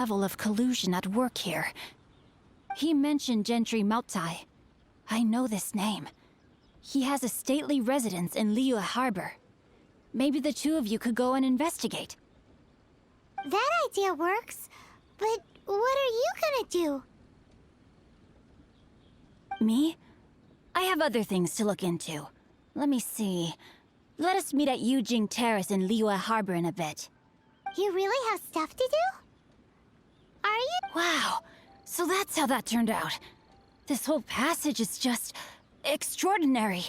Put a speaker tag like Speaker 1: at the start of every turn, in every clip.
Speaker 1: level of collusion at work here. He mentioned Gentry Maotai. I know this name. He has a stately residence in Liyue Harbor. Maybe the two of you could go and investigate.
Speaker 2: That idea works, but what are you gonna do?
Speaker 1: Me? I have other things to look into. Let me see. Let us meet at Yujing Terrace in Liyue Harbor in a bit.
Speaker 2: You really have stuff to do? Are you?
Speaker 1: Wow, so that's how that turned out. This whole passage is just extraordinary.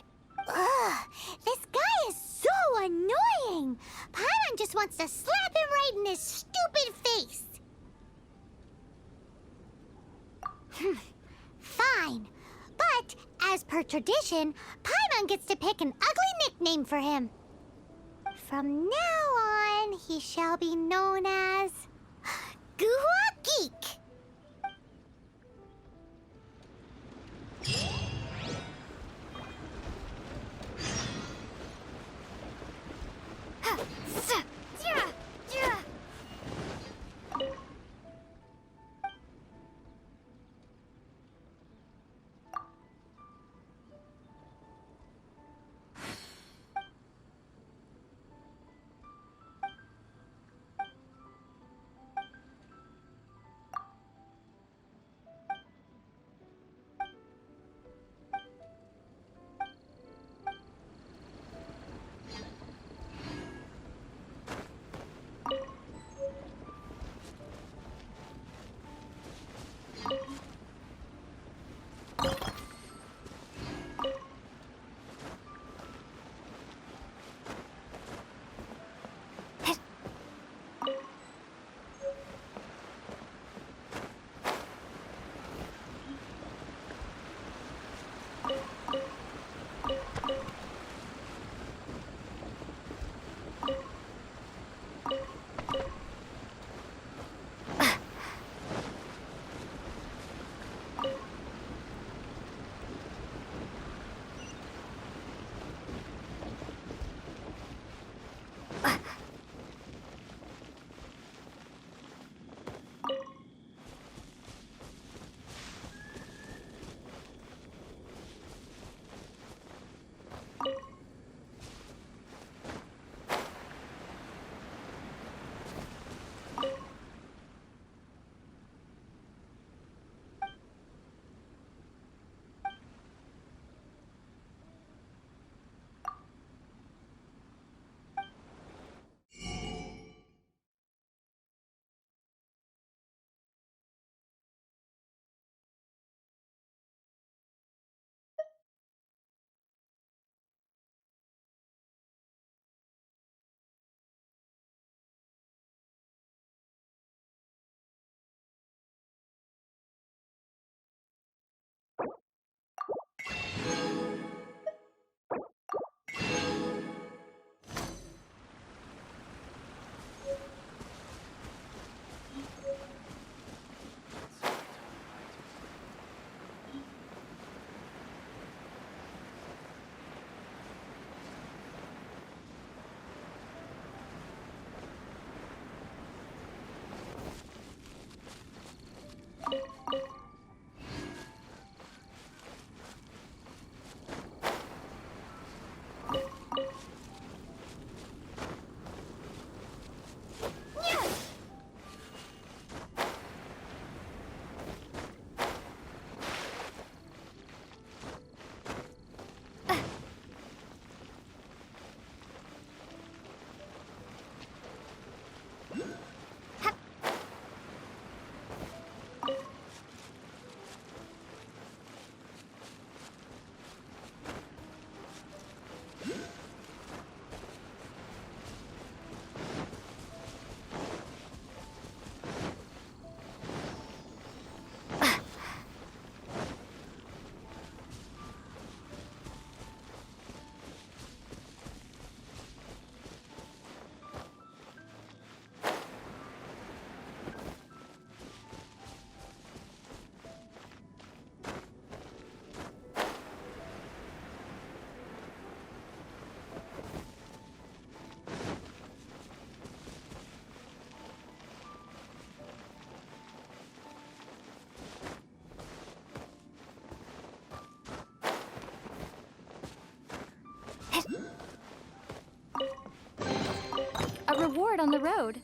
Speaker 2: Ugh, this guy is so annoying! Paimon just wants to slap him right in his stupid face! Fine. But, as per tradition, Paimon gets to pick an ugly nickname for him. From now on, he shall be known as... Guhua Geek!
Speaker 1: reward on the road.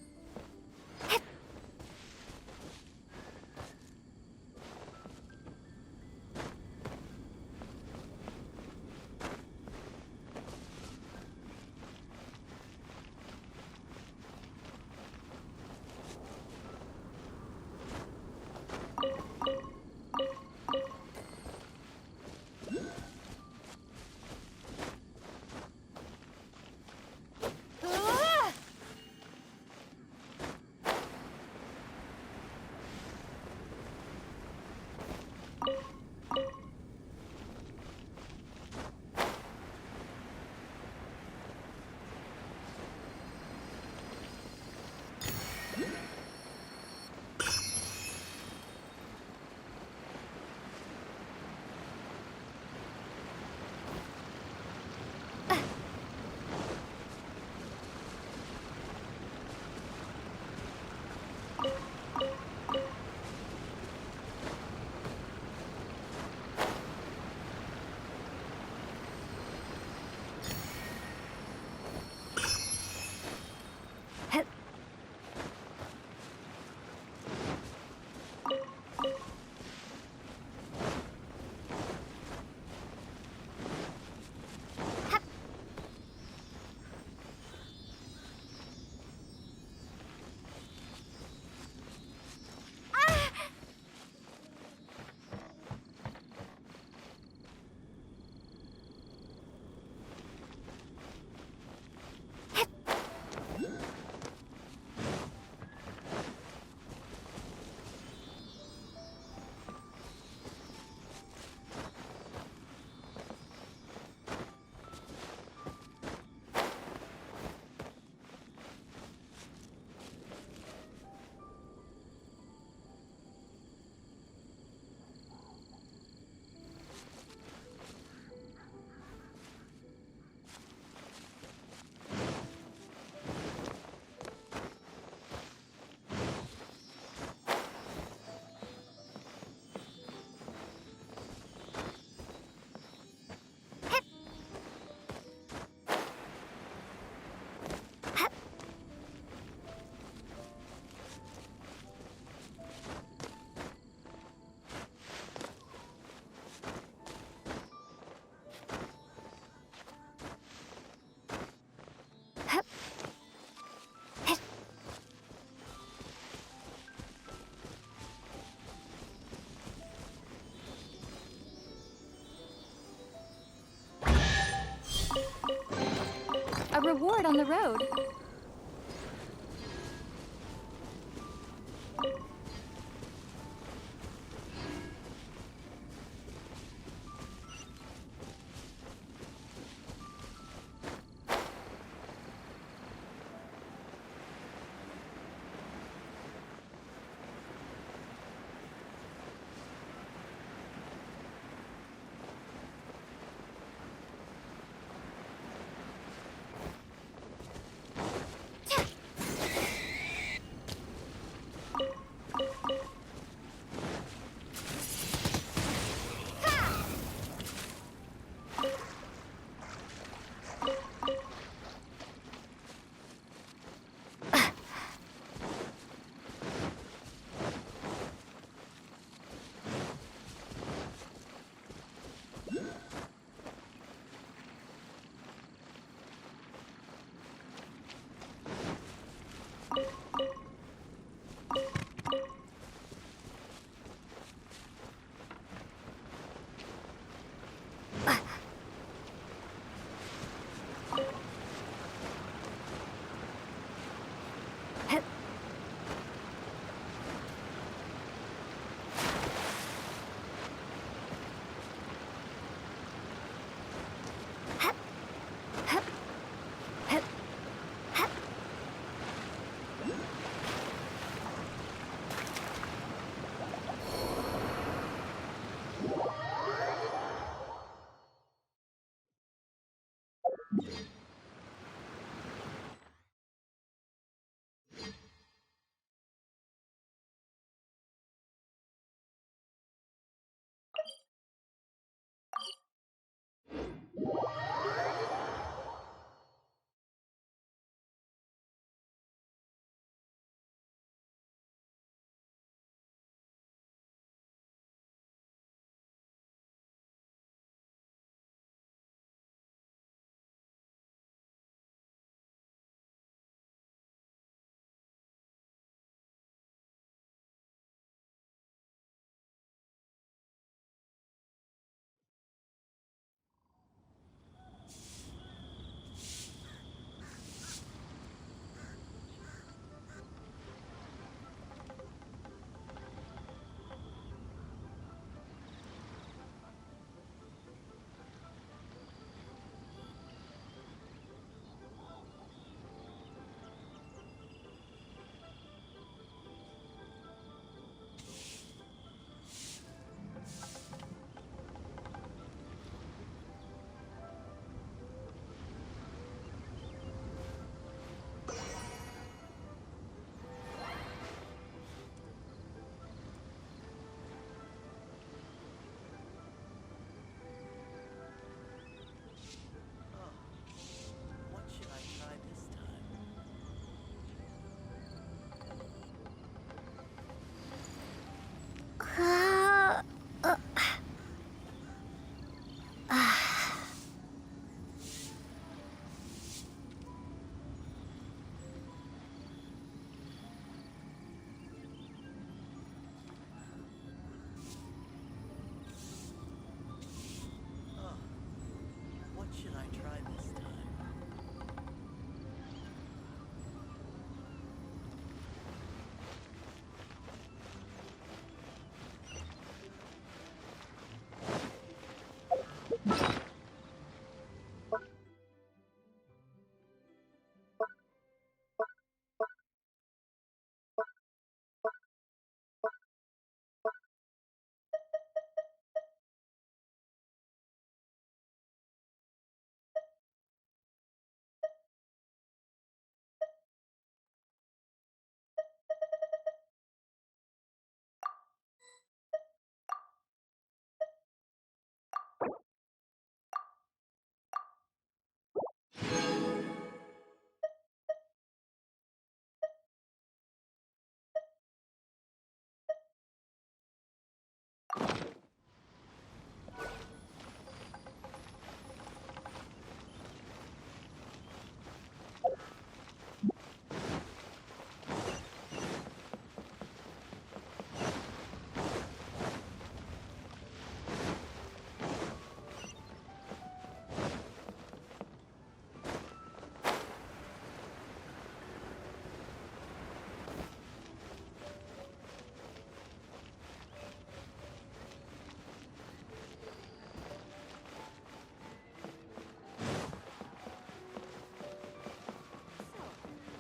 Speaker 1: A reward on the road.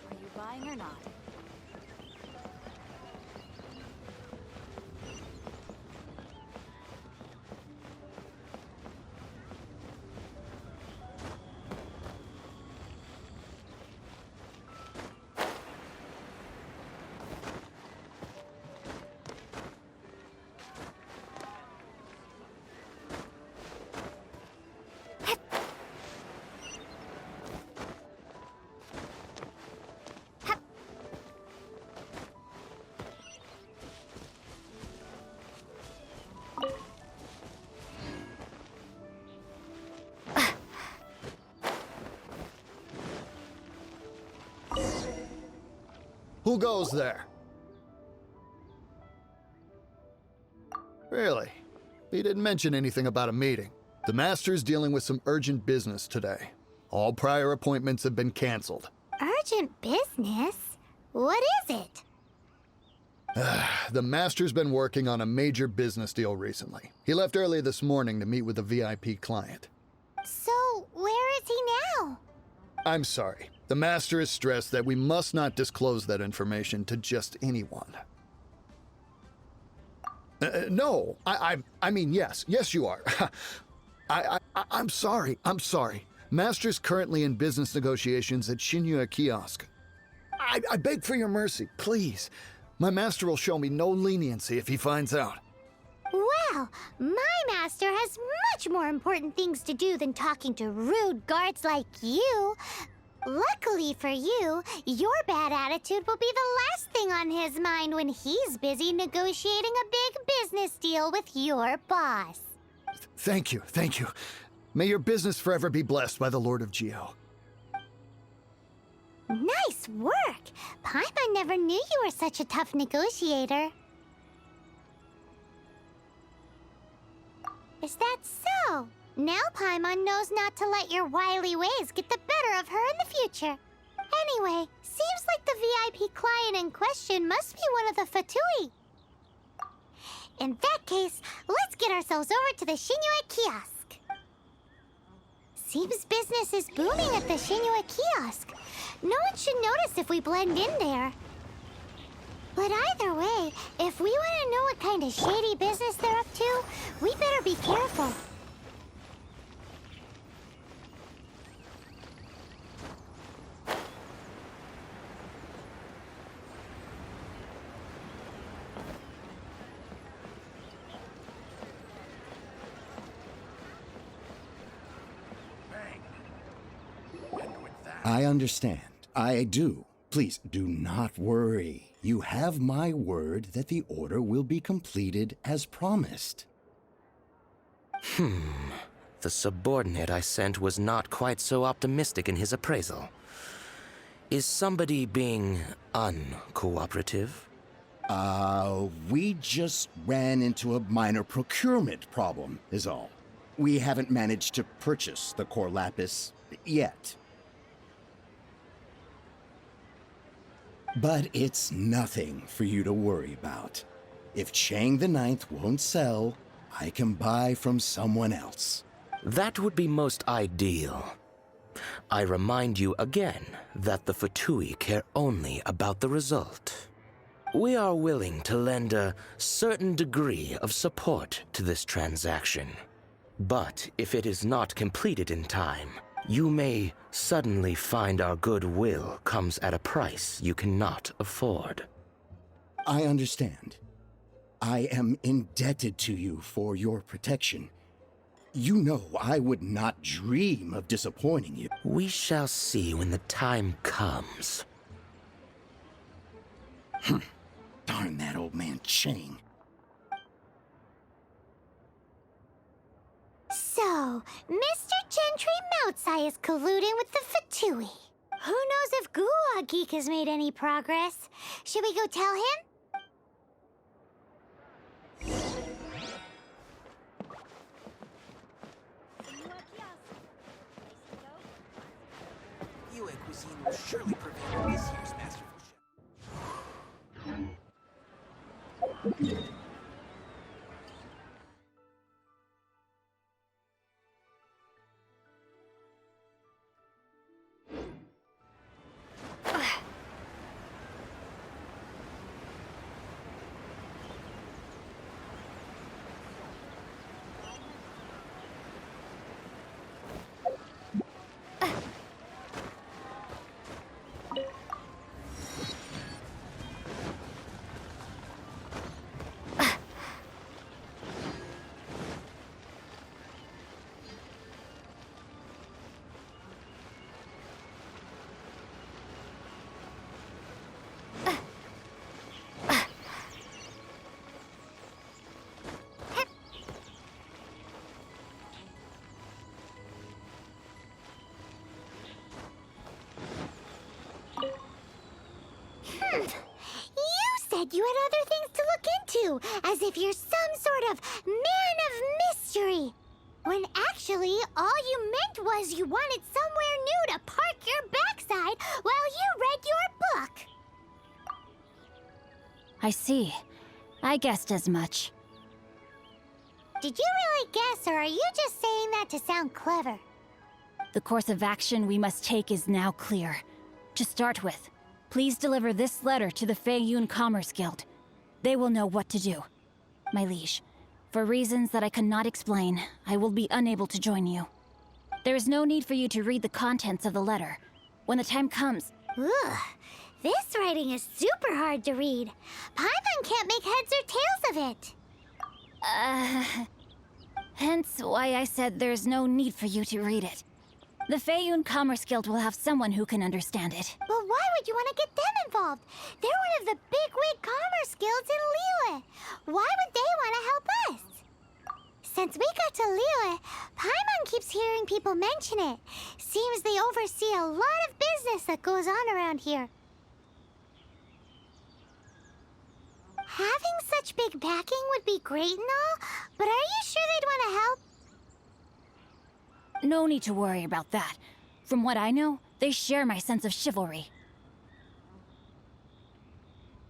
Speaker 1: Are you buying or not?
Speaker 3: Who goes there? Really? He didn't mention anything about a meeting. The Master's dealing with some urgent business today. All prior appointments have been canceled.
Speaker 2: Urgent business? What is it?
Speaker 3: The Master's been working on a major business deal recently. He left early this morning to meet with a VIP client.
Speaker 2: So, where is he now?
Speaker 3: I'm sorry. The Master is stressed that we must not disclose that information to just anyone. No, I mean, yes, you are. I'm sorry. Master's currently in business negotiations at Shinya Kiosk. I beg for your mercy, please. My master will show me no leniency if he finds out.
Speaker 2: Well, my master has much more important things to do than talking to rude guards like you. Luckily for you, your bad attitude will be the last thing on his mind when he's busy negotiating a big business deal with your boss.
Speaker 3: Thank you. May your business forever be blessed by the Lord of Geo.
Speaker 2: Nice work! Paimon never knew you were such a tough negotiator. Is that so? Now Paimon knows not to let your wily ways get the better of her in the future. Anyway, seems like the VIP client in question must be one of the Fatui. In that case, let's get ourselves over to the Shinua Kiosk. Seems business is booming at the Shinua Kiosk. No one should notice if we blend in there. But either way, if we want to know what kind of shady business they're up to, we better be careful.
Speaker 4: I understand. I do. Please do not worry. You have my word that the order will be completed as promised.
Speaker 5: The subordinate I sent was not quite so optimistic in his appraisal. Is somebody being uncooperative?
Speaker 4: We just ran into a minor procurement problem, is all. We haven't managed to purchase the core lapis yet. But it's nothing for you to worry about. If Chang the Ninth won't sell, I can buy from someone else.
Speaker 5: That would be most ideal. I remind you again that the Fatui care only about the result. We are willing to lend a certain degree of support to this transaction. But if it is not completed in time, you may suddenly find our goodwill comes at a price you cannot afford.
Speaker 4: I understand. I am indebted to you for your protection. You know I would not dream of disappointing you.
Speaker 5: We shall see when the time comes.
Speaker 4: Darn that old man Chang.
Speaker 2: Moutsai is colluding with the Fatui. Who knows if Guwa Geek has made any progress? Should we go tell him?
Speaker 6: Yue cuisine will surely prevail in this year's masterful show. You said you had other things to look into, as if you're some sort of man of mystery. When actually, all you meant was you wanted somewhere new to park your backside while you read your book.
Speaker 1: I see. I guessed as much.
Speaker 2: Did you really guess, or are you just saying that to sound clever?
Speaker 1: The course of action we must take is now clear. To start with, please deliver this letter to the Feiyun Commerce Guild. They will know what to do. My liege, for reasons that I cannot explain, I will be unable to join you. There is no need for you to read the contents of the letter. When the time comes...
Speaker 2: Ugh, this writing is super hard to read. Paimon can't make heads or tails of it.
Speaker 1: Hence why I said there's no need for you to read it. The Feiyun Commerce Guild will have someone who can understand it.
Speaker 2: But why would you want to get them involved? They're one of the bigwig commerce guilds in Liyue. Why would they want to help us? Since we got to Liyue, Paimon keeps hearing people mention it. Seems they oversee a lot of business that goes on around here. Having such big backing would be great and all, but are you sure they'd want to help?
Speaker 1: No need to worry about that. From what I know, they share my sense of chivalry.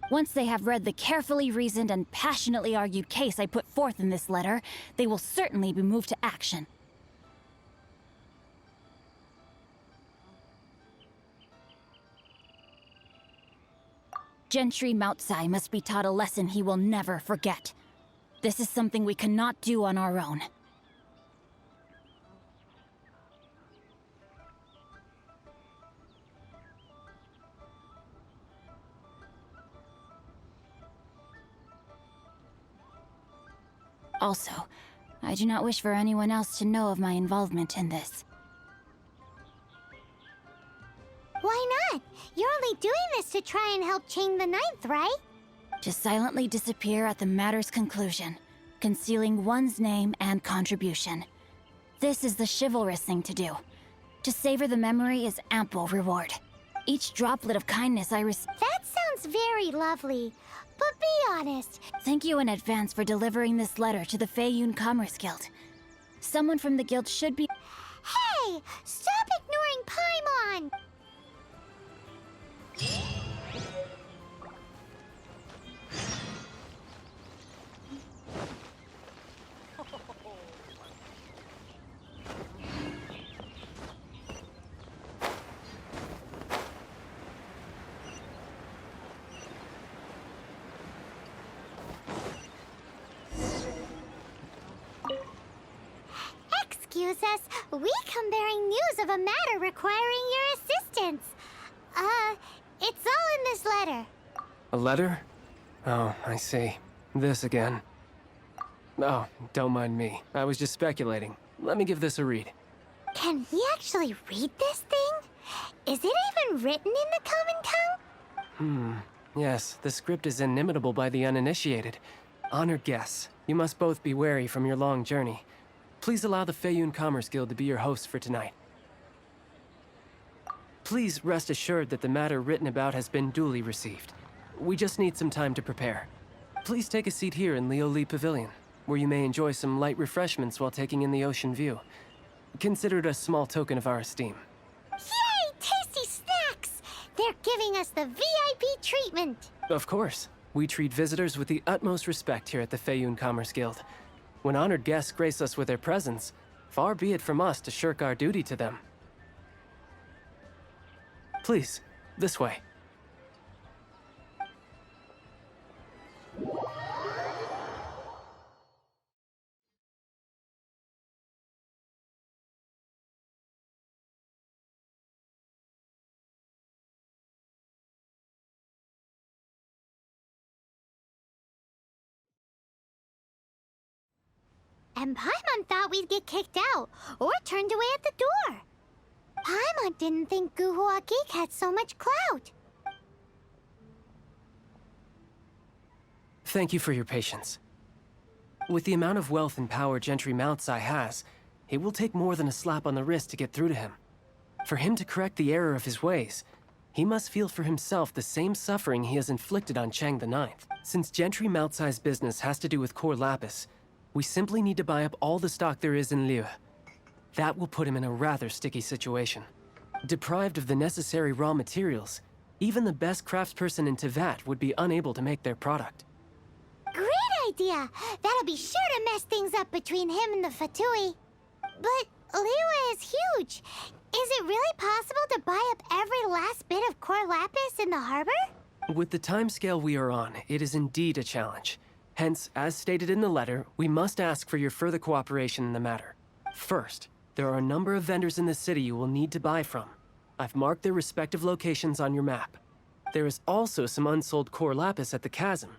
Speaker 1: Once they have read the carefully reasoned and passionately argued case I put forth in this letter, they will certainly be moved to action. Gentry Moutsai must be taught a lesson he will never forget. This is something we cannot do on our own. Also, I do not wish for anyone else to know of my involvement in this.
Speaker 2: Why not? You're only doing this to try and help Chain the Ninth, right?
Speaker 1: To silently disappear at the matter's conclusion, concealing one's name and contribution. This is the chivalrous thing to do. To savor the memory is ample reward. Each droplet of kindness I receive...
Speaker 2: That sounds very lovely. But be honest.
Speaker 1: Thank you in advance for delivering this letter to the Feiyun Commerce Guild. Someone from the guild should be...
Speaker 2: Hey! Stop ignoring Paimon! Excuse us, we come bearing news of a matter requiring your assistance. It's all in this letter.
Speaker 7: A letter? Oh, I see. This again. Oh, don't mind me. I was just speculating. Let me give this a read.
Speaker 2: Can we actually read this thing? Is it even written in the common tongue?
Speaker 7: Yes, the script is inimitable by the uninitiated. Honored guests, you must both be wary from your long journey. Please allow the Feiyun Commerce Guild to be your host for tonight. Please rest assured that the matter written about has been duly received. We just need some time to prepare. Please take a seat here in Leo Lee Pavilion, where you may enjoy some light refreshments while taking in the ocean view. Consider it a small token of our esteem.
Speaker 6: Yay! Tasty snacks! They're giving us the VIP treatment.
Speaker 7: Of course. We treat visitors with the utmost respect here at the Feiyun Commerce Guild. When honored guests grace us with their presence, far be it from us to shirk our duty to them. Please, this way.
Speaker 6: And Paimon thought we'd get kicked out or turned away at the door. Paimon didn't think Guhua Geek had so much clout.
Speaker 7: Thank you for your patience. With the amount of wealth and power Gentry Moutsai has, it will take more than a slap on the wrist to get through to him. For him to correct the error of his ways, he must feel for himself the same suffering he has inflicted on Chang the Ninth. Since Gentry Moutsai's business has to do with core lapis, we simply need to buy up all the stock there is in Liu. That will put him in a rather sticky situation. Deprived of the necessary raw materials, even the best craftsperson in Tevat would be unable to make their product.
Speaker 6: Great idea! That'll be sure to mess things up between him and the Fatui. But Liu is huge. Is it really possible to buy up every last bit of core lapis in the harbor?
Speaker 7: With the timescale we are on, it is indeed a challenge. Hence, as stated in the letter, we must ask for your further cooperation in the matter. First, there are a number of vendors in the city you will need to buy from. I've marked their respective locations on your map. There is also some unsold core lapis at the chasm.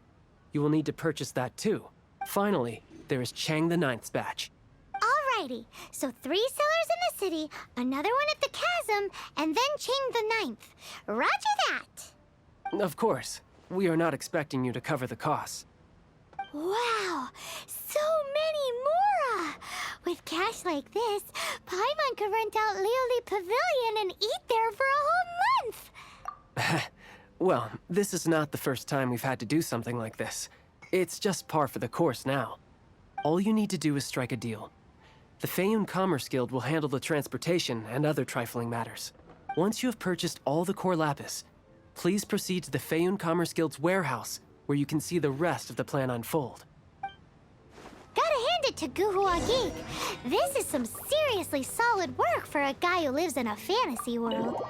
Speaker 7: You will need to purchase that too. Finally, there is Chang the Ninth's batch.
Speaker 6: Alrighty, so 3 sellers in the city, another one at the chasm, and then Chang the Ninth. Roger that!
Speaker 7: Of course, we are not expecting you to cover the costs.
Speaker 6: Wow, so many more! With cash like this, Paimon could rent out Lioli Pavilion and eat there for a whole month!
Speaker 7: Well, this is not the first time we've had to do something like this. It's just par for the course now. All you need to do is strike a deal. The Feiyun Commerce Guild will handle the transportation and other trifling matters. Once you have purchased all the core lapis, please proceed to the Feiyun Commerce Guild's warehouse, where you can see the rest of the plan unfold.
Speaker 6: Gotta hand it to Guhua Geek. This is some seriously solid work for a guy who lives in a fantasy world.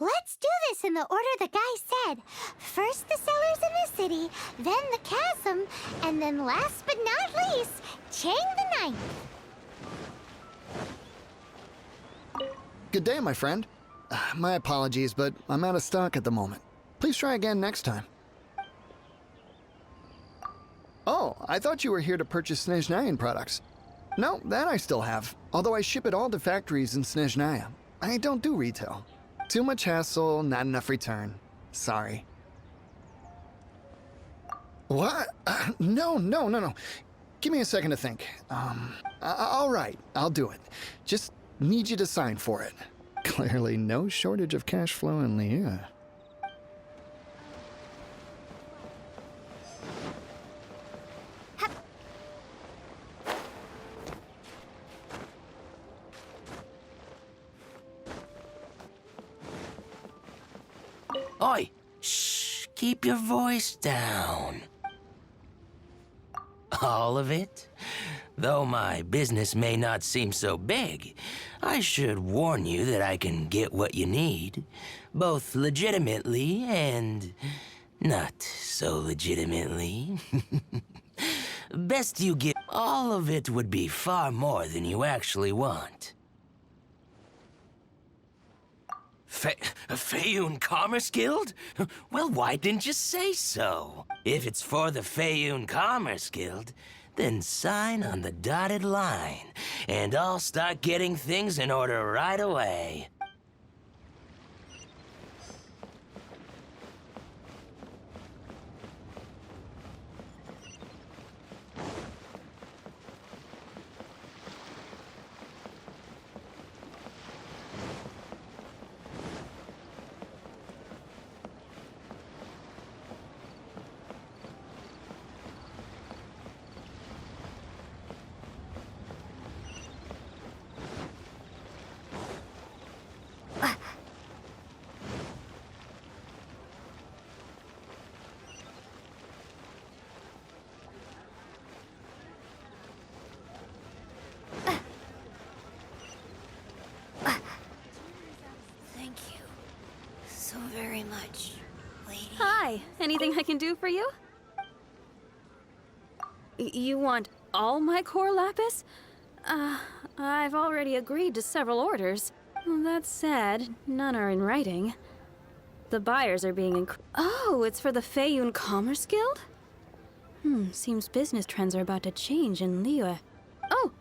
Speaker 6: Let's do this in the order the guy said. First the sellers in the city, then the chasm, and then last but not least, Chang the Ninth.
Speaker 3: Good day, my friend. My apologies, but I'm out of stock at the moment. Please try again next time. Oh, I thought you were here to purchase Snezhnayan products. No, that I still have, although I ship it all to factories in Snezhnaya. I don't do retail. Too much hassle, not enough return. Sorry. What? No. Give me a second to think. All right, I'll do it. Just need you to sign for it. Clearly no shortage of cash flow in Liyue.
Speaker 5: Oi! Shh! Keep your voice down. All of it? Though my business may not seem so big, I should warn you that I can get what you need, both legitimately and not so legitimately. Best you get... All of it would be far more than you actually want. Feiyun Commerce Guild? Well, why didn't you say so? If it's for the Feiyun Commerce Guild, then sign on the dotted line, and I'll start getting things in order right away.
Speaker 6: Thank you so very much, lady.
Speaker 8: Hi, anything I can do for you? You want all my core lapis? I've already agreed to several orders. That said, none are in writing. The buyers are being Oh, it's for the Feiyun Commerce Guild? Seems business trends are about to change in Liyue. Oh,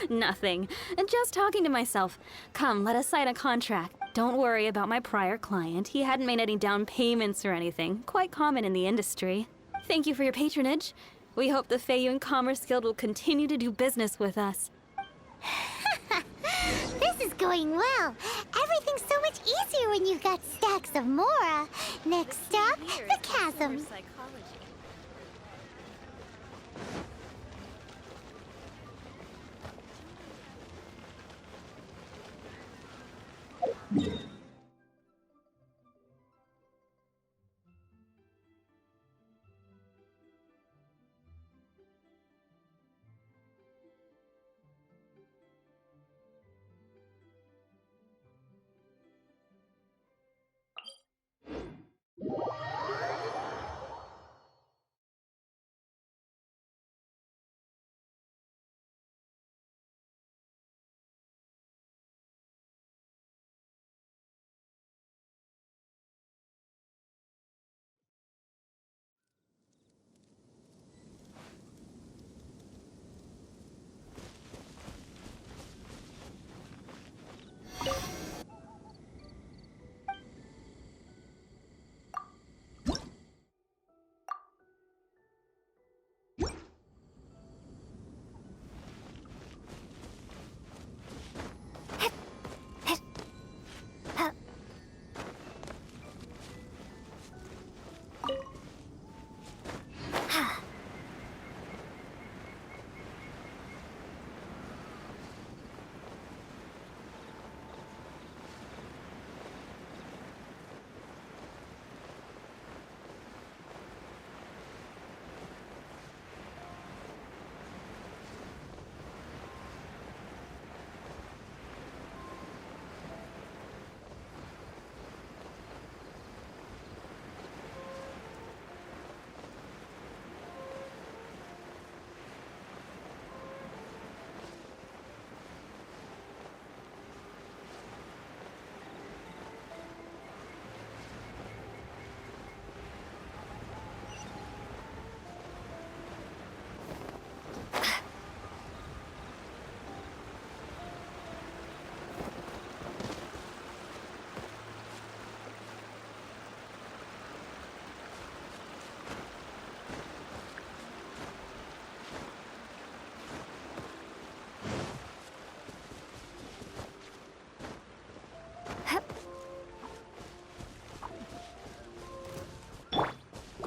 Speaker 8: nothing. Just talking to myself. Come, let us sign a contract. Don't worry about my prior client. He hadn't made any down payments or anything. Quite common in the industry. Thank you for your patronage. We hope the Feiyun Commerce Guild will continue to do business with us.
Speaker 6: This is going well. Everything's so much easier when you've got stacks of Mora. Next stop, the chasm.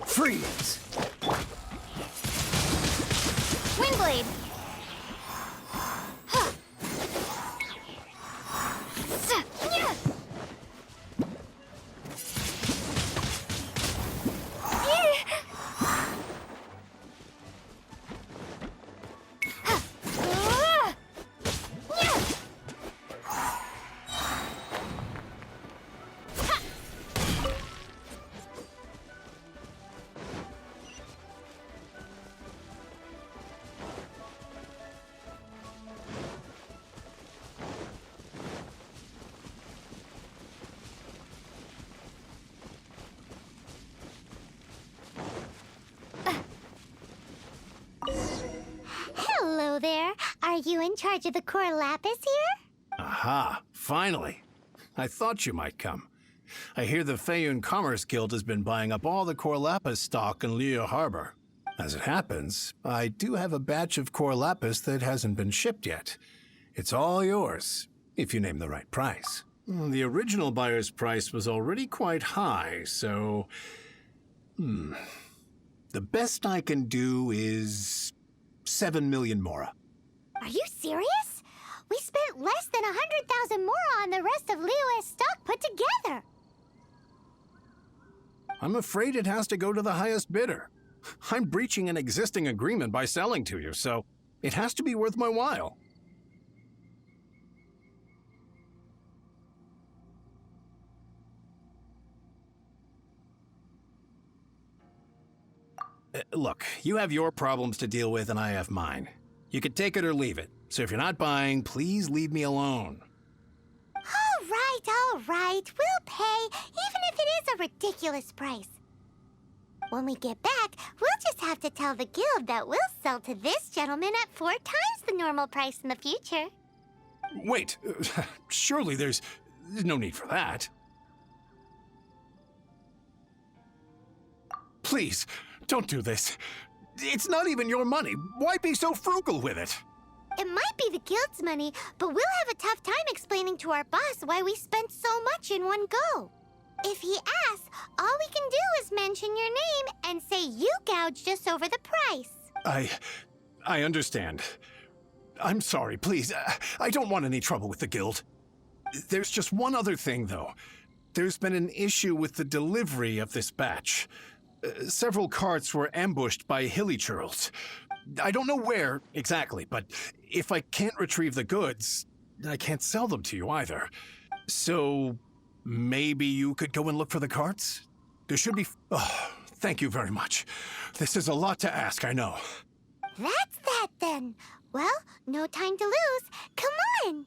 Speaker 3: Freeze!
Speaker 6: Windblade! Are you in charge of the core lapis here?
Speaker 9: Aha, finally. I thought you might come. I hear the Feiyun Commerce Guild has been buying up all the core lapis stock in Liyue Harbor. As it happens, I do have a batch of core lapis that hasn't been shipped yet. It's all yours, if you name the right price. The original buyer's price was already quite high, so... The best I can do is 7 million mora.
Speaker 6: Are you serious? We spent less than 100,000 mora on the rest of Liyue's stock put together.
Speaker 9: I'm afraid it has to go to the highest bidder. I'm breaching an existing agreement by selling to you, so it has to be worth my while. Look, you have your problems to deal with and I have mine. You can take it or leave it. So if you're not buying, please leave me alone.
Speaker 6: All right. We'll pay, even if it is a ridiculous price. When we get back, we'll just have to tell the guild that we'll sell to this gentleman at 4 times the normal price in the future.
Speaker 9: Wait, surely there's no need for that. Please, don't do this. It's not even your money. Why be so frugal with it?
Speaker 6: It might be the guild's money, but we'll have a tough time explaining to our boss why we spent so much in one go. If he asks, all we can do is mention your name and say you gouged us over the price.
Speaker 9: I understand. I'm sorry, please. I don't want any trouble with the guild. There's just one other thing, though. There's been an issue with the delivery of this batch. Several carts were ambushed by hilly churls. I don't know where exactly, but if I can't retrieve the goods, I can't sell them to you either. So maybe you could go and look for the carts? There should be... Oh, thank you very much. This is a lot to ask, I know.
Speaker 6: That's that then. Well, no time to lose. Come on!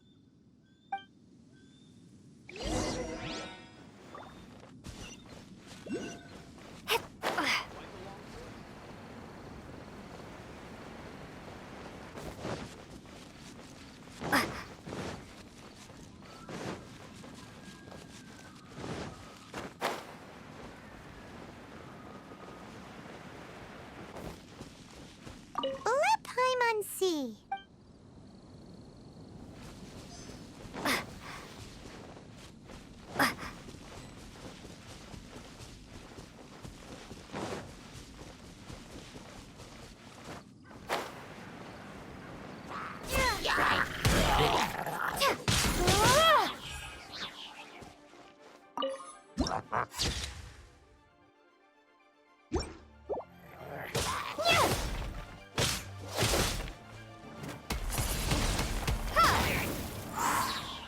Speaker 6: Let Paimon see.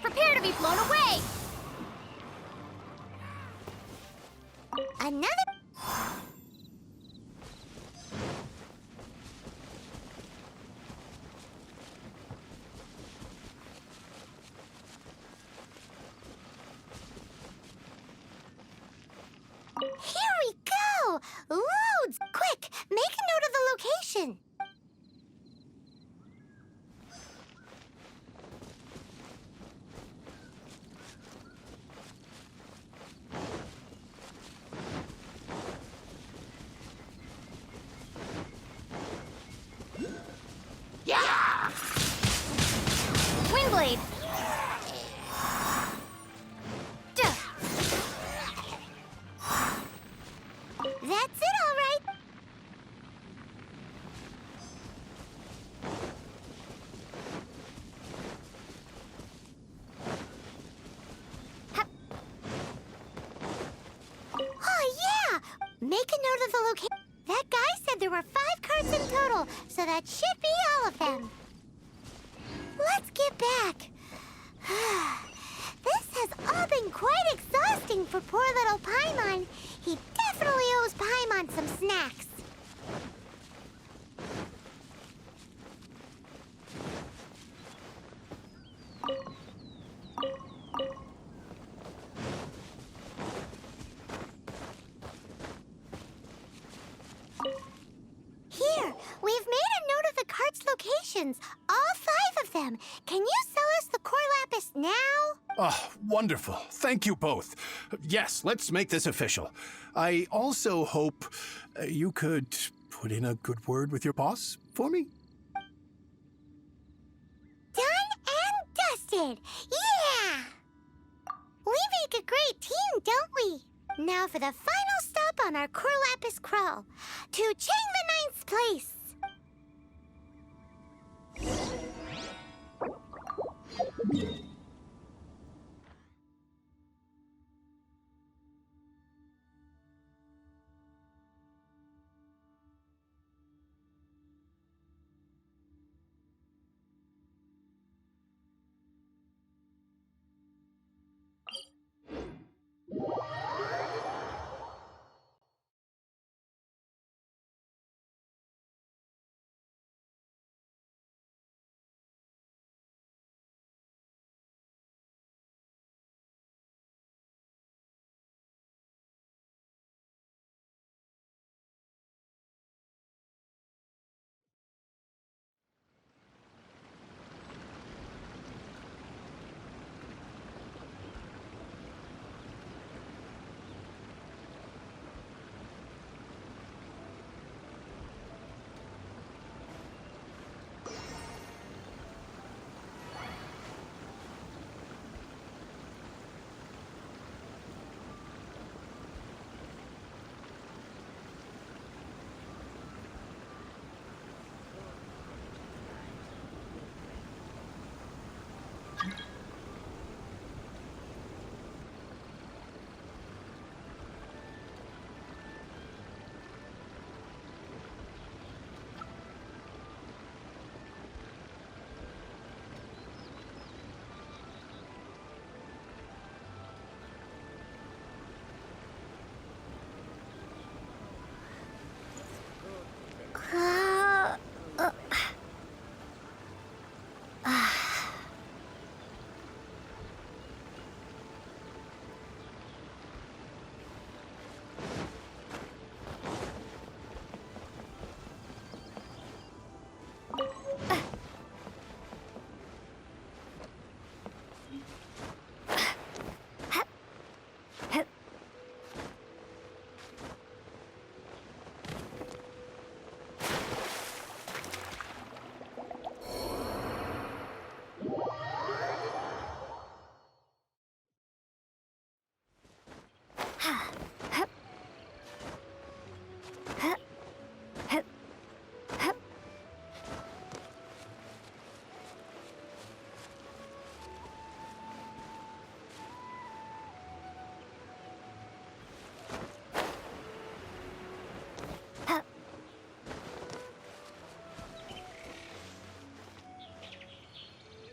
Speaker 6: Prepare to be blown away! Another... Here we go! Loads! Quick, make a note of the location. Windblade! Duh. That's it, all right. Hup. Oh, yeah! Make a note of the location. That guy said there were 5 carts in total, so that should be all of them. Let's get back. This has all been quite exhausting for poor little Paimon. He definitely owes Paimon some snacks. Here, we've made a note of the cart's locations. All 5
Speaker 2: of them. Can you sell us the core lapis now?
Speaker 9: Oh, wonderful. Thank you both. Yes, let's make this official. I also hope you could put in a good word with your boss for me.
Speaker 2: Done and dusted! Yeah! We make a great team, don't we? Now for the final stop on our core lapis crawl. To Chang the Ninth's place.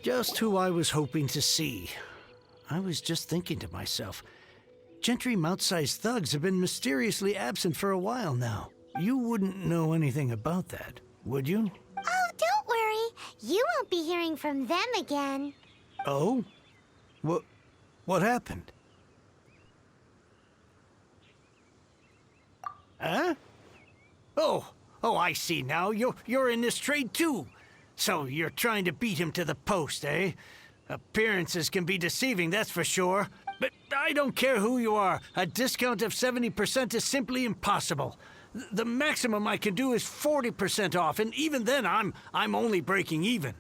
Speaker 10: Just who I was hoping to see. I was just thinking to myself, Gentry Mount-sized thugs have been mysteriously absent for a while now. You wouldn't know anything about that, would you?
Speaker 2: Oh, don't worry. You won't be hearing from them again.
Speaker 10: Oh? What happened? Huh? Oh, I see now. You're in this trade too. So you're trying to beat him to the post, eh? Appearances can be deceiving, that's for sure. But I don't care who you are. A discount of 70% is simply impossible. The maximum I can do is 40% off, and even then I'm only breaking even.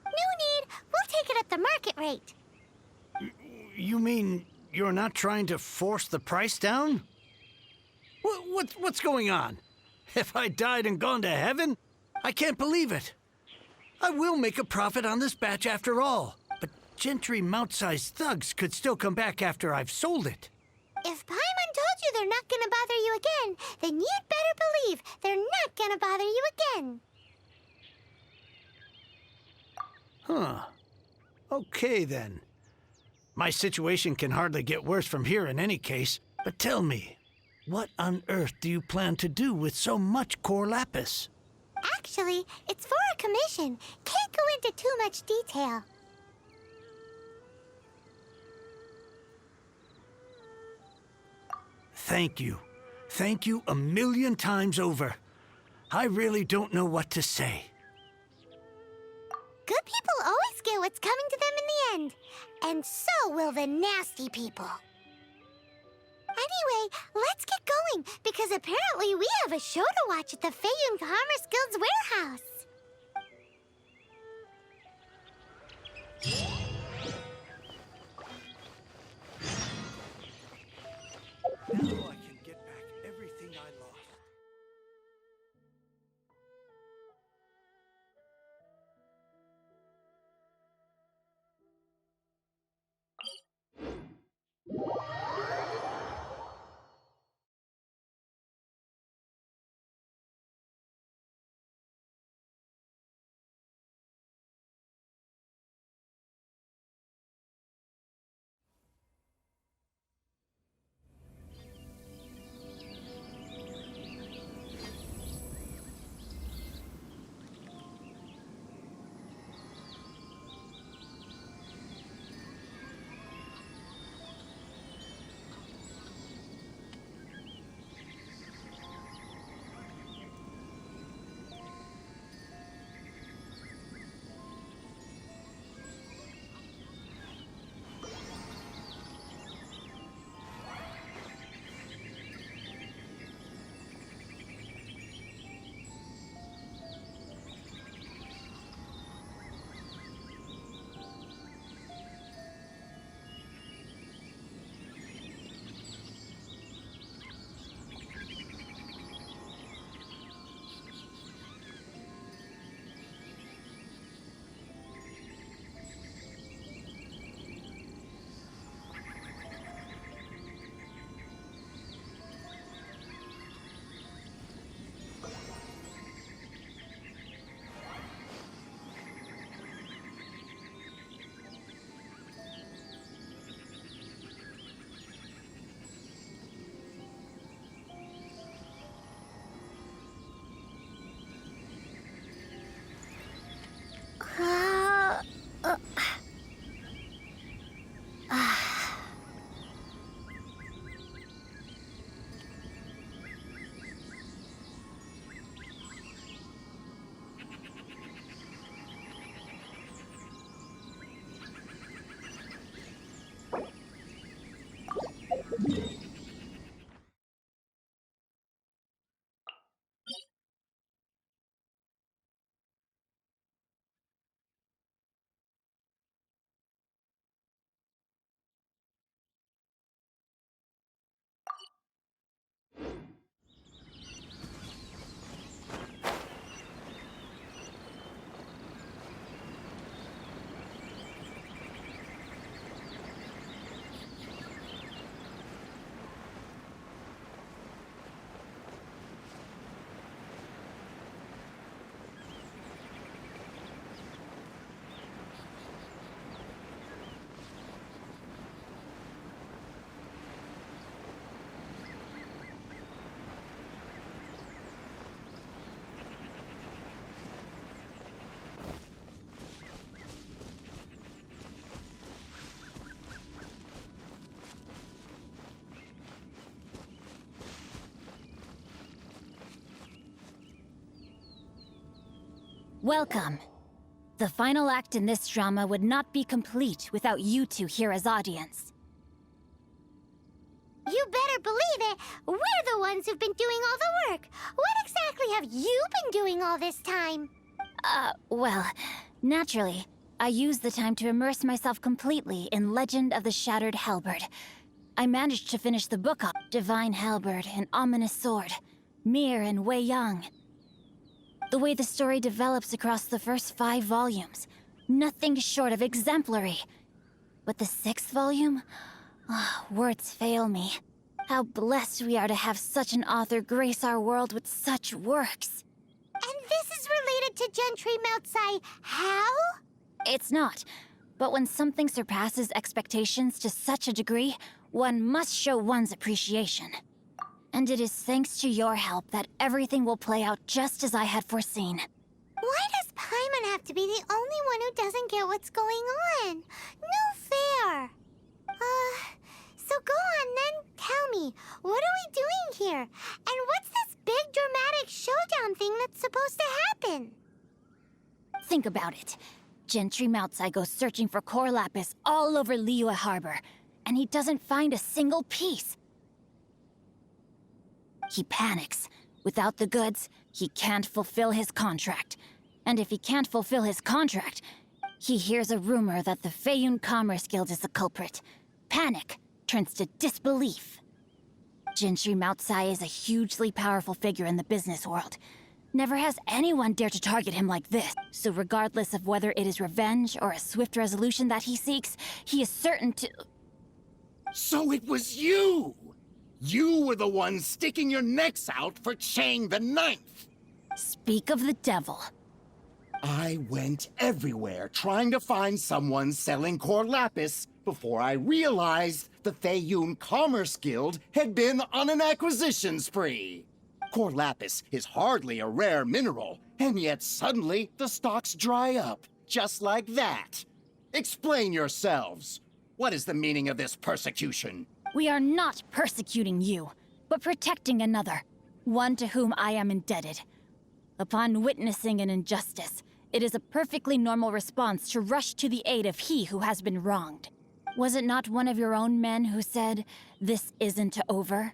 Speaker 2: No need. We'll take it at the market rate.
Speaker 10: You mean you're not trying to force the price down? What's going on? Have I died and gone to heaven? I can't believe it. I will make a profit on this batch after all. But Gentry Mount-sized thugs could still come back after I've sold it.
Speaker 2: If Paimon told you they're not gonna bother you again, then you'd better believe they're not gonna bother you again.
Speaker 10: Huh. Okay, then. My situation can hardly get worse from here in any case. But tell me, what on earth do you plan to do with so much core lapis?
Speaker 2: Actually, it's for a commission. Can't go into too much detail.
Speaker 10: Thank you. Thank you a million times over. I really don't know what to say.
Speaker 2: Good people always
Speaker 6: get what's coming to them in the end. And so will the nasty people. Anyway, let's get going, because apparently we have a show to watch at the Feiyun Commerce Guild's warehouse.
Speaker 10: Now I can get back everything I lost.
Speaker 1: Welcome. The final act in this drama would not be complete without you two here as audience.
Speaker 6: You better believe it! We're the ones who've been doing all the work! What exactly have you been doing all this time?
Speaker 1: Well, naturally, I used the time to immerse myself completely in Legend of the Shattered Halberd. I managed to finish the book up, Divine Halberd and Ominous Sword, Mir and Wei Yang. The way the story develops across the first 5 volumes, nothing short of exemplary. But the 6th volume? Words fail me. How blessed we are to have such an author grace our world with such works.
Speaker 6: And this is related to Gentry Moutsai how?
Speaker 1: It's not. But when something surpasses expectations to such a degree, one must show one's appreciation. And it is thanks to your help that everything will play out just as I had foreseen.
Speaker 6: Why does Paimon have to be the only one who doesn't get what's going on? No fair. So go on then, tell me, what are we doing here? And what's this big dramatic showdown thing that's supposed to happen?
Speaker 1: Think about it. Gentry Moutsai goes searching for core lapis all over Liyue Harbor, and he doesn't find a single piece. He panics. Without the goods, he can't fulfill his contract. And if he can't fulfill his contract, he hears a rumor that the Feiyun Commerce Guild is the culprit. Panic turns to disbelief. Gentry Moutsai is a hugely powerful figure in the business world. Never has anyone dared to target him like this. So regardless of whether it is revenge or a swift resolution that he seeks, he is certain to...
Speaker 4: So it was you! You were the one sticking your necks out for Chang the Ninth!
Speaker 1: Speak of the devil.
Speaker 4: I went everywhere trying to find someone selling core lapis before I realized the Feiyun Commerce Guild had been on an acquisition spree. Core lapis is hardly a rare mineral, and yet suddenly the stocks dry up, just like that. Explain yourselves. What is the meaning of this persecution?
Speaker 1: We are not persecuting you, but protecting another, one to whom I am indebted. Upon witnessing an injustice, it is a perfectly normal response to rush to the aid of he who has been wronged. Was it not one of your own men who said, "This isn't over"?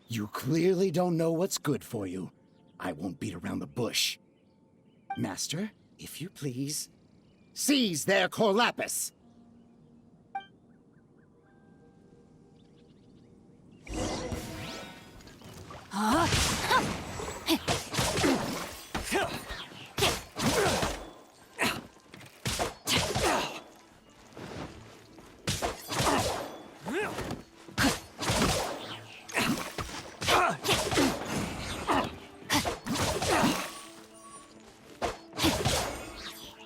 Speaker 4: You clearly don't know what's good for you. I won't beat around the bush. Master, if you please, seize their core lapis!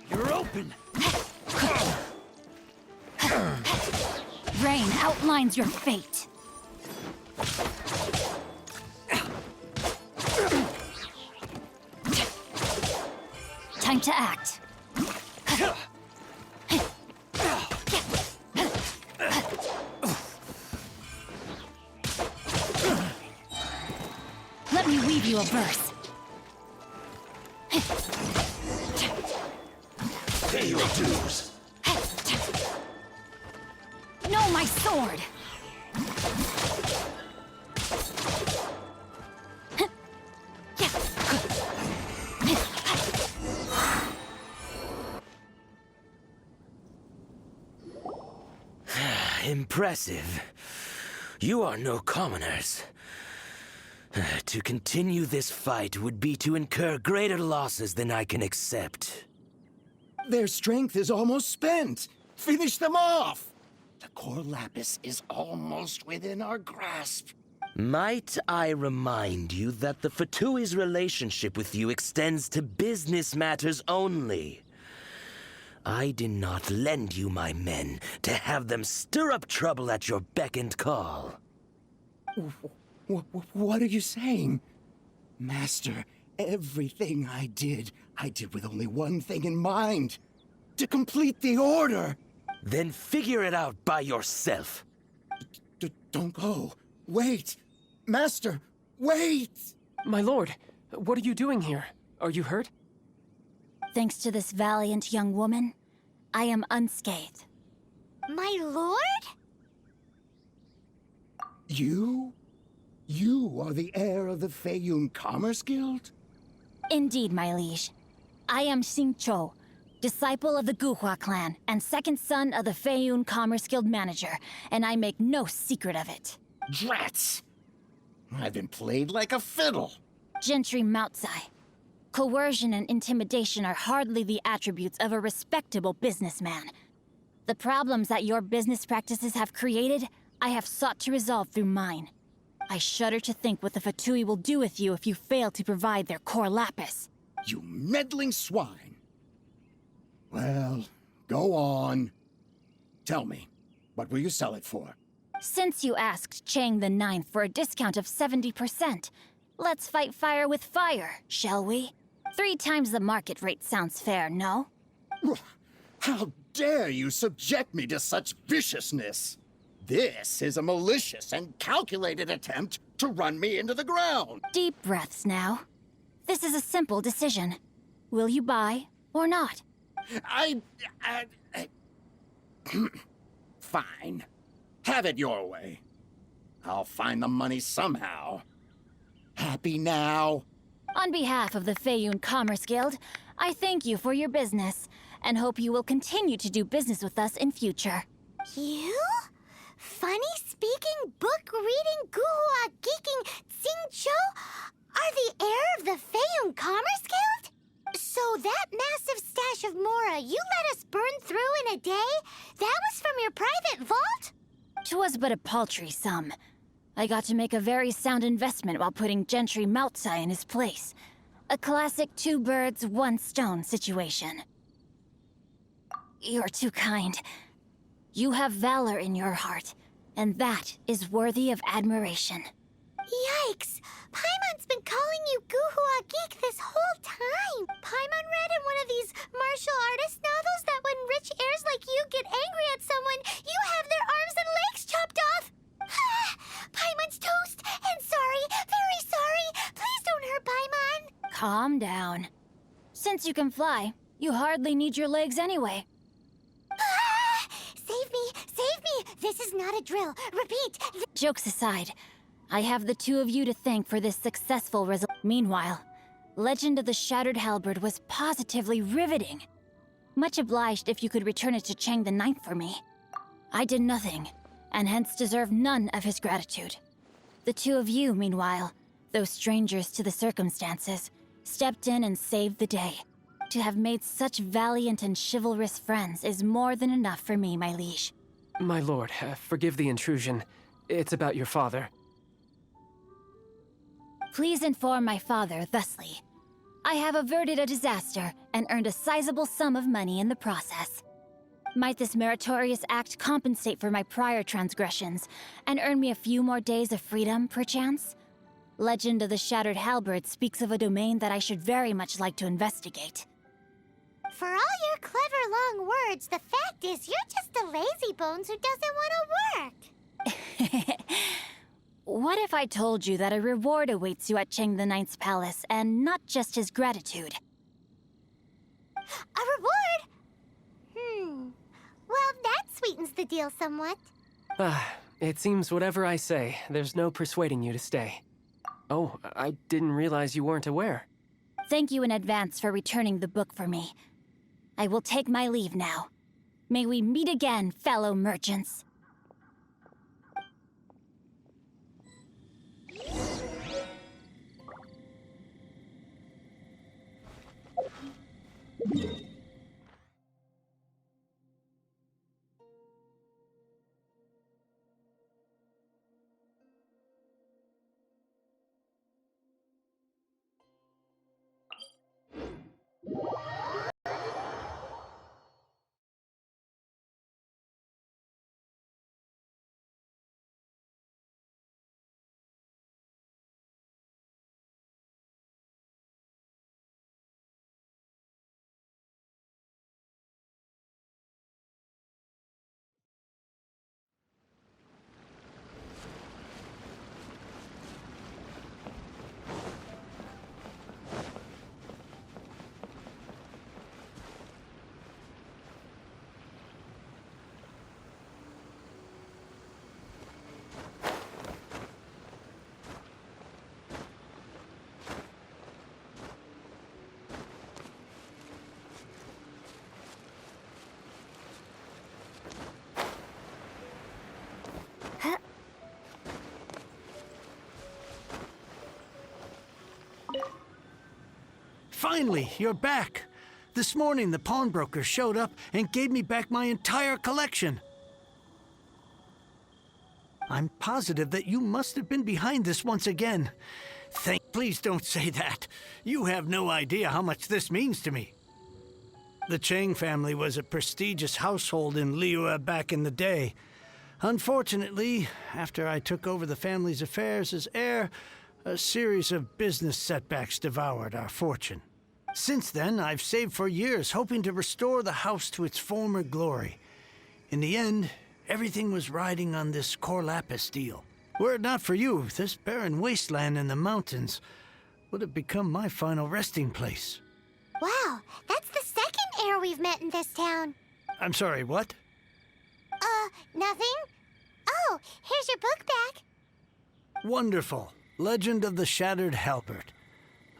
Speaker 10: You're open.
Speaker 1: Rain outlines your fate. Time to act. Let me weave you a verse.
Speaker 4: Pay your dues.
Speaker 1: No, my sword!
Speaker 5: Impressive. You are no commoners. To continue this fight would be to incur greater losses than I can accept.
Speaker 4: Their strength is almost spent. Finish them off! The core lapis is almost within our grasp.
Speaker 5: Might I remind you that the Fatui's relationship with you extends to business matters only? I did not lend you my men to have them stir up trouble at your beck and call.
Speaker 4: What are you saying? Master, everything I did with only one thing in mind. To complete the order.
Speaker 5: Then figure it out by yourself.
Speaker 4: Don't go. Wait. Master, wait!
Speaker 7: My lord, what are you doing here? Are you hurt?
Speaker 1: Thanks to this valiant young woman, I am unscathed.
Speaker 2: My lord?
Speaker 4: You? You are the heir of the Feiyun Commerce Guild?
Speaker 1: Indeed, my liege. I am Xing Cho, disciple of the Guhua clan and second son of the Feiyun Commerce Guild manager, and I make no secret of it.
Speaker 4: Drats! I've been played like a fiddle.
Speaker 1: Gentry Moutsai. Coercion and intimidation are hardly the attributes of a respectable businessman. The problems that your business practices have created, I have sought to resolve through mine. I shudder to think what the Fatui will do with you if you fail to provide their core lapis.
Speaker 4: You meddling swine. Well, go on. Tell me, what will you sell it for?
Speaker 1: Since you asked Chang the Ninth for a discount of 70%, let's fight fire with fire, shall we? 3 times the market rate sounds fair, no?
Speaker 4: How dare you subject me to such viciousness? This is a malicious and calculated attempt to run me into the ground.
Speaker 1: Deep breaths now. This is a simple decision. Will you buy or not?
Speaker 4: Fine. Have it your way. I'll find the money somehow. Happy now?
Speaker 1: On behalf of the Feiyun Commerce Guild, I thank you for your business, and hope you will continue to do business with us in future.
Speaker 6: You? Funny speaking, book reading, guhua geeking Xingqiu are the heir of the Feiyun Commerce Guild? So that massive stash of Mora you let us burn through in a day? That was from your private vault?
Speaker 1: 'Twas but a paltry sum. I got to make a very sound investment while putting Gentry Moutsai in his place. A classic two birds, one stone situation. You're too kind. You have valor in your heart, and that is worthy of admiration.
Speaker 6: Yikes! Paimon's been calling you Guhua Geek this whole time. Paimon read in one of these martial artist novels that when rich heirs like you get angry at someone, you have their arms and legs chopped off. Paimon's toast, and sorry, very sorry. Please don't hurt Paimon.
Speaker 1: Calm down. Since you can fly, you hardly need your legs anyway.
Speaker 6: Save me, save me. This is not a drill. Repeat.
Speaker 1: Jokes aside, I have the two of you to thank for this successful result. Meanwhile, Legend of the Shattered Halberd was positively riveting. Much obliged if you could return it to Chang the Ninth for me. I did nothing, and hence deserve none of his gratitude. The two of you, meanwhile, though strangers to the circumstances, stepped in and saved the day. To have made such valiant and chivalrous friends is more than enough for me, my liege.
Speaker 7: My lord, forgive the intrusion. It's about your father.
Speaker 1: Please inform my father thusly. I have averted a disaster and earned a sizable sum of money in the process. Might this meritorious act compensate for my prior transgressions and earn me a few more days of freedom, perchance? Legend of the Shattered Halberd speaks of a domain that I should very much like to investigate.
Speaker 6: For all your clever long words, the fact is you're just a lazybones who doesn't want to work.
Speaker 1: What if I told you that a reward awaits you at Chang the Ninth's palace, and not just his gratitude?
Speaker 6: A reward? Well, that sweetens the deal somewhat.
Speaker 7: It seems whatever I say, there's no persuading you to stay. Oh, I didn't realize you weren't aware.
Speaker 1: Thank you in advance for returning the book for me. I will take my leave now. May we meet again, fellow merchants.
Speaker 10: Finally, you're back. This morning, the pawnbroker showed up and gave me back my entire collection. I'm positive that you must have been behind this once again. Please don't say that. You have no idea how much this means to me. The Chang family was a prestigious household in Liyue back in the day. Unfortunately, after I took over the family's affairs as heir, a series of business setbacks devoured our fortune. Since then, I've saved for years, hoping to restore the house to its former glory. In the end, everything was riding on this Core Lapis deal. Were it not for you, this barren wasteland in the mountains would have become my final resting place.
Speaker 6: Wow, that's the second heir
Speaker 2: before we've met in this town.
Speaker 10: I'm sorry, what?
Speaker 2: Nothing? Oh, here's your book back.
Speaker 10: Wonderful. Legend of the Shattered Halberd.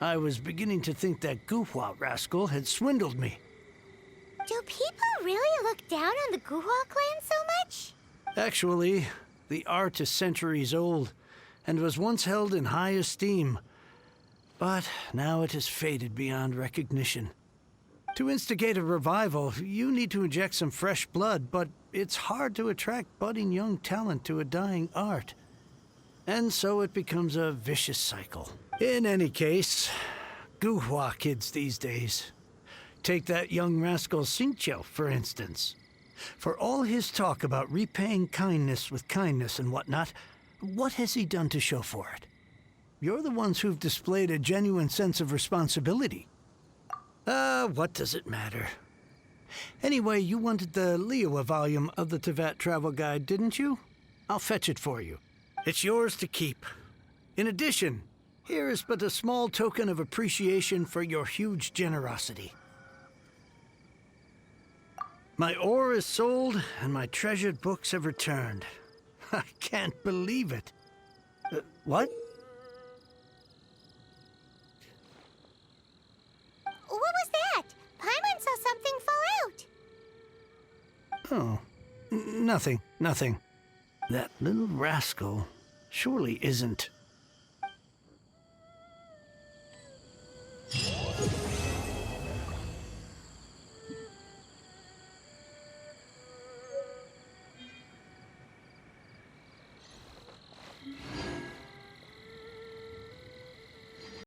Speaker 10: I was beginning to think that Guhua rascal had swindled me.
Speaker 2: Do people really look down on the Guhua clan so much?
Speaker 10: Actually, the art is centuries old and was once held in high esteem. But now it has faded beyond recognition. To instigate a revival, you need to inject some fresh blood, but it's hard to attract budding young talent to a dying art. And so it becomes a vicious cycle. In any case, Guhua kids these days. Take that young rascal Xingqiu, for instance. For all his talk about repaying kindness with kindness and whatnot, what has he done to show for it? You're the ones who've displayed a genuine sense of responsibility. What does it matter? Anyway, you wanted the Liyue volume of the Teyvat Travel Guide, didn't you? I'll fetch it for you. It's yours to keep. In addition, here is but a small token of appreciation for your huge generosity. My ore is sold, and my treasured books have returned. I can't believe it. What?
Speaker 2: What was that? Paimon saw something fall out.
Speaker 10: Oh, nothing. That little rascal surely isn't...